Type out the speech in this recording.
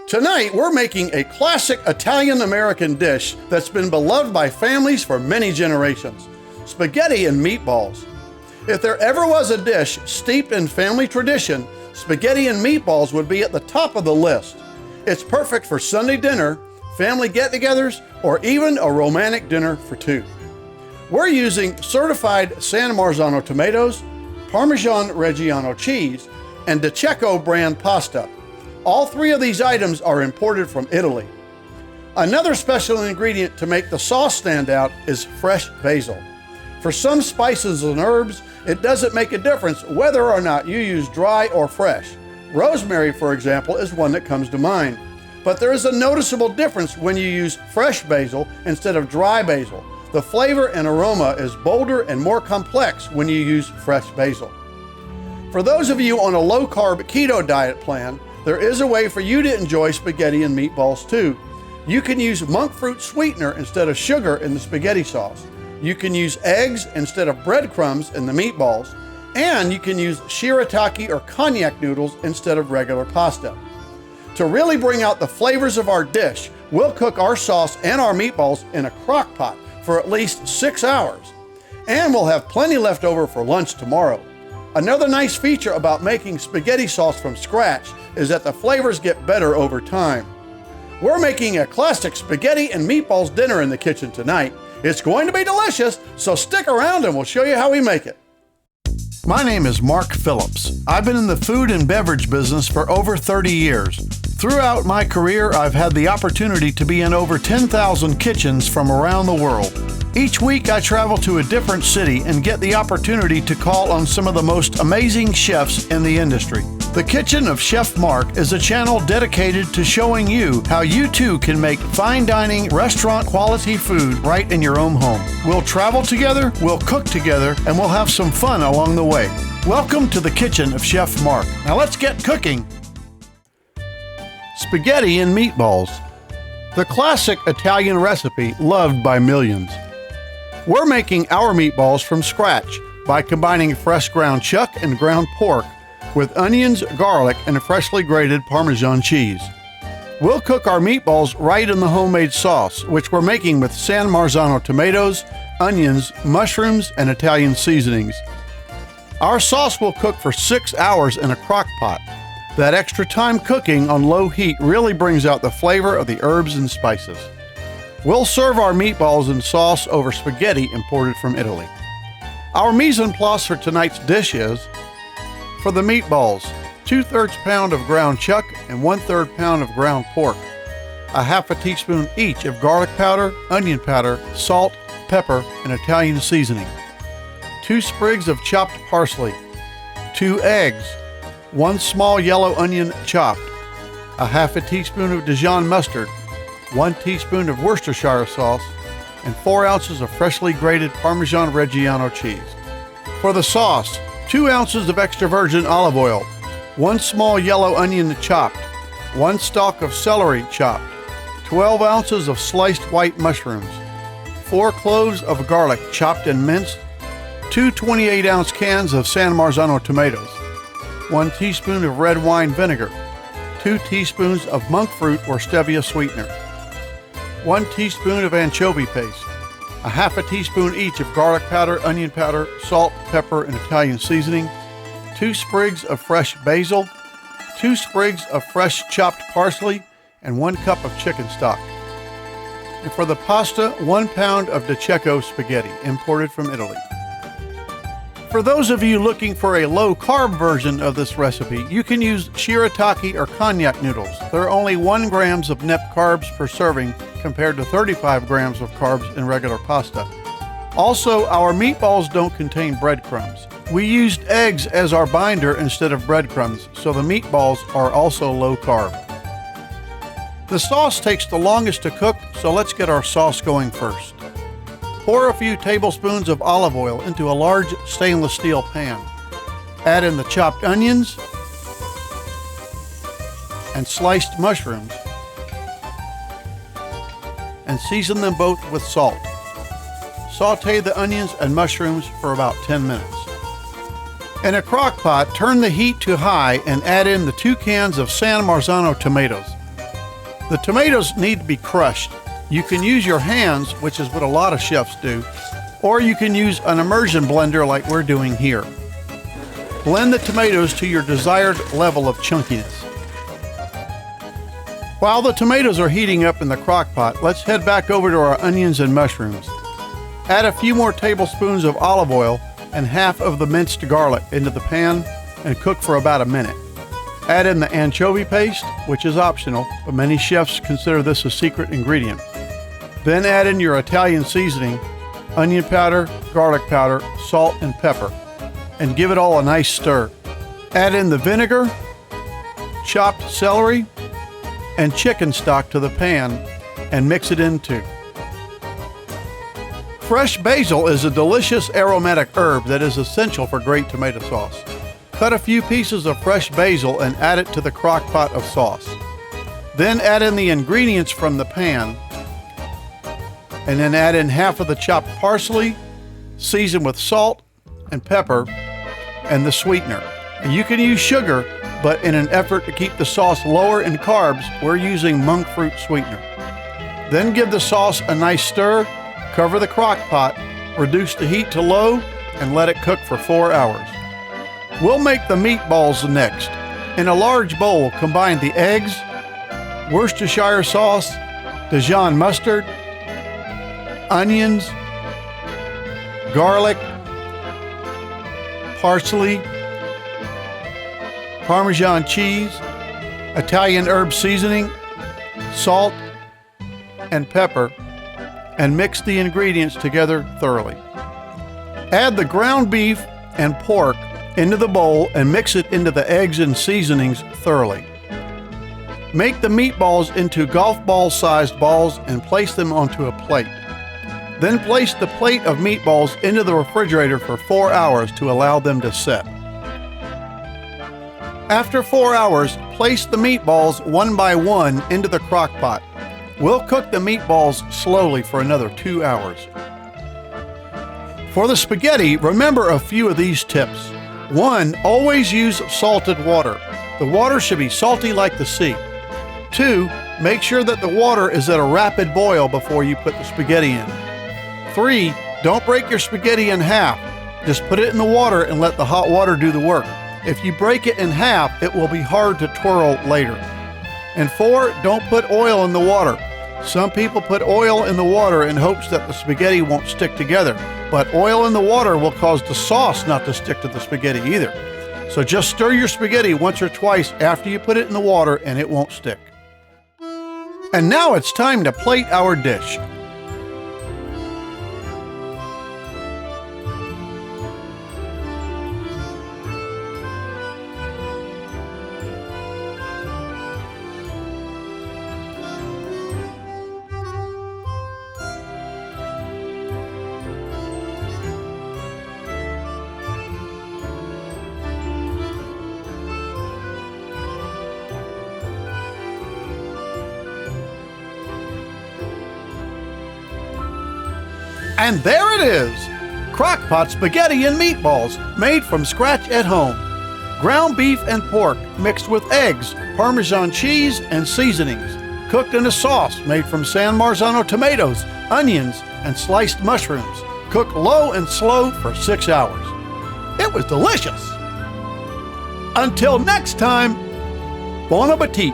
Tonight, we're making a classic Italian-American dish that's been beloved by families for many generations: spaghetti and meatballs. If there ever was a dish steeped in family tradition, spaghetti and meatballs would be at the top of the list. It's perfect for Sunday dinner, family get-togethers, or even a romantic dinner for two. We're using certified San Marzano tomatoes, Parmesan Reggiano cheese, and De Cecco brand pasta. All three of these items are imported from Italy. Another special ingredient to make the sauce stand out is fresh basil. For some spices and herbs, it doesn't make a difference whether or not you use dry or fresh. Rosemary, for example, is one that comes to mind. But there is a noticeable difference when you use fresh basil instead of dry basil. The flavor and aroma is bolder and more complex when you use fresh basil. For those of you on a low-carb keto diet plan, there is a way for you to enjoy spaghetti and meatballs too. You can use monk fruit sweetener instead of sugar in the spaghetti sauce. You can use eggs instead of breadcrumbs in the meatballs. And you can use shirataki or cognac noodles instead of regular pasta. To really bring out the flavors of our dish, we'll cook our sauce and our meatballs in a crock pot for at least 6 hours. And we'll have plenty left over for lunch tomorrow. Another nice feature about making spaghetti sauce from scratch is that the flavors get better over time. We're making a classic spaghetti and meatballs dinner in the kitchen tonight. It's going to be delicious, so stick around and we'll show you how we make it. My name is Mark Phillips. I've been in the food and beverage business for over 30 years. Throughout my career, I've had the opportunity to be in over 10,000 kitchens from around the world. Each week, I travel to a different city and get the opportunity to call on some of the most amazing chefs in the industry. The Kitchen of Chef Mark is a channel dedicated to showing you how you too can make fine dining, restaurant quality food right in your own home. We'll travel together, we'll cook together, and we'll have some fun along the way. Welcome to the Kitchen of Chef Mark. Now let's get cooking. Spaghetti and meatballs. The classic Italian recipe loved by millions. We're making our meatballs from scratch by combining fresh ground chuck and ground pork with onions, garlic, and freshly grated Parmesan cheese. We'll cook our meatballs right in the homemade sauce, which we're making with San Marzano tomatoes, onions, mushrooms, and Italian seasonings. Our sauce will cook for 6 hours in a crock pot. That extra time cooking on low heat really brings out the flavor of the herbs and spices. We'll serve our meatballs and sauce over spaghetti imported from Italy. Our mise en place for tonight's dish is: for the meatballs, 2/3 pound of ground chuck and 1/3 pound of ground pork, a half a teaspoon each of garlic powder, onion powder, salt, pepper, and Italian seasoning, 2 sprigs of chopped parsley, 2 eggs, 1 small yellow onion chopped, a half a teaspoon of Dijon mustard, 1 teaspoon of Worcestershire sauce, and 4 ounces of freshly grated Parmesan Reggiano cheese. For the sauce, 2 ounces of extra virgin olive oil, 1 small yellow onion chopped, 1 stalk of celery chopped, 12 ounces of sliced white mushrooms, 4 cloves of garlic chopped and minced, 2 28-ounce cans of San Marzano tomatoes, 1 teaspoon of red wine vinegar, 2 teaspoons of monk fruit or stevia sweetener, 1 teaspoon of anchovy paste, a half a teaspoon each of garlic powder, onion powder, salt, pepper, and Italian seasoning, 2 sprigs of fresh basil, 2 sprigs of fresh chopped parsley, and 1 cup of chicken stock. And for the pasta, 1 pound of De Cecco spaghetti, imported from Italy. For those of you looking for a low-carb version of this recipe, you can use shirataki or cognac noodles. There are only 1 gram of net carbs per serving compared to 35 grams of carbs in regular pasta. Also, our meatballs don't contain breadcrumbs. We used eggs as our binder instead of breadcrumbs, so the meatballs are also low-carb. The sauce takes the longest to cook, so let's get our sauce going first. Pour a few tablespoons of olive oil into a large stainless steel pan. Add in the chopped onions and sliced mushrooms, and season them both with salt. Sauté the onions and mushrooms for about 10 minutes. In a crock pot, turn the heat to high and add in the 2 cans of San Marzano tomatoes. The tomatoes need to be crushed. You can use your hands, which is what a lot of chefs do, or you can use an immersion blender like we're doing here. Blend the tomatoes to your desired level of chunkiness. While the tomatoes are heating up in the crock pot, let's head back over to our onions and mushrooms. Add a few more tablespoons of olive oil and half of the minced garlic into the pan and cook for about a minute. Add in the anchovy paste, which is optional, but many chefs consider this a secret ingredient. Then add in your Italian seasoning, onion powder, garlic powder, salt, and pepper, and give it all a nice stir. Add in the vinegar, chopped celery, and chicken stock to the pan and mix it in too. Fresh basil is a delicious aromatic herb that is essential for great tomato sauce. Cut a few pieces of fresh basil and add it to the crock pot of sauce. Then add in the ingredients from the pan, and then add in half of the chopped parsley, season with salt and pepper, and the sweetener. And you can use sugar, but in an effort to keep the sauce lower in carbs, we're using monk fruit sweetener. Then give the sauce a nice stir, cover the crock pot, reduce the heat to low, and let it cook for 4 hours. We'll make the meatballs next. In a large bowl, combine the eggs, Worcestershire sauce, Dijon mustard, onions, garlic, parsley, Parmesan cheese, Italian herb seasoning, salt, and pepper, and mix the ingredients together thoroughly. Add the ground beef and pork into the bowl and mix it into the eggs and seasonings thoroughly. Make the meatballs into golf ball sized balls and place them onto a plate. Then place the plate of meatballs into the refrigerator for 4 hours to allow them to set. After 4 hours, place the meatballs one by one into the crock pot. We'll cook the meatballs slowly for another 2 hours. For the spaghetti, remember a few of these tips. 1. Always use salted water. The water should be salty like the sea. 2. Make sure that the water is at a rapid boil before you put the spaghetti in. 3. Don't break your spaghetti in half. Just put it in the water and let the hot water do the work. If you break it in half, it will be hard to twirl later. And 4. Don't put oil in the water. Some people put oil in the water in hopes that the spaghetti won't stick together, but oil in the water will cause the sauce not to stick to the spaghetti either. So just stir your spaghetti once or twice after you put it in the water and it won't stick. And now it's time to plate our dish. And there it is! Crockpot spaghetti and meatballs made from scratch at home. Ground beef and pork mixed with eggs, Parmesan cheese, and seasonings. Cooked in a sauce made from San Marzano tomatoes, onions, and sliced mushrooms. Cooked low and slow for 6 hours. It was delicious! Until next time, bon appetit!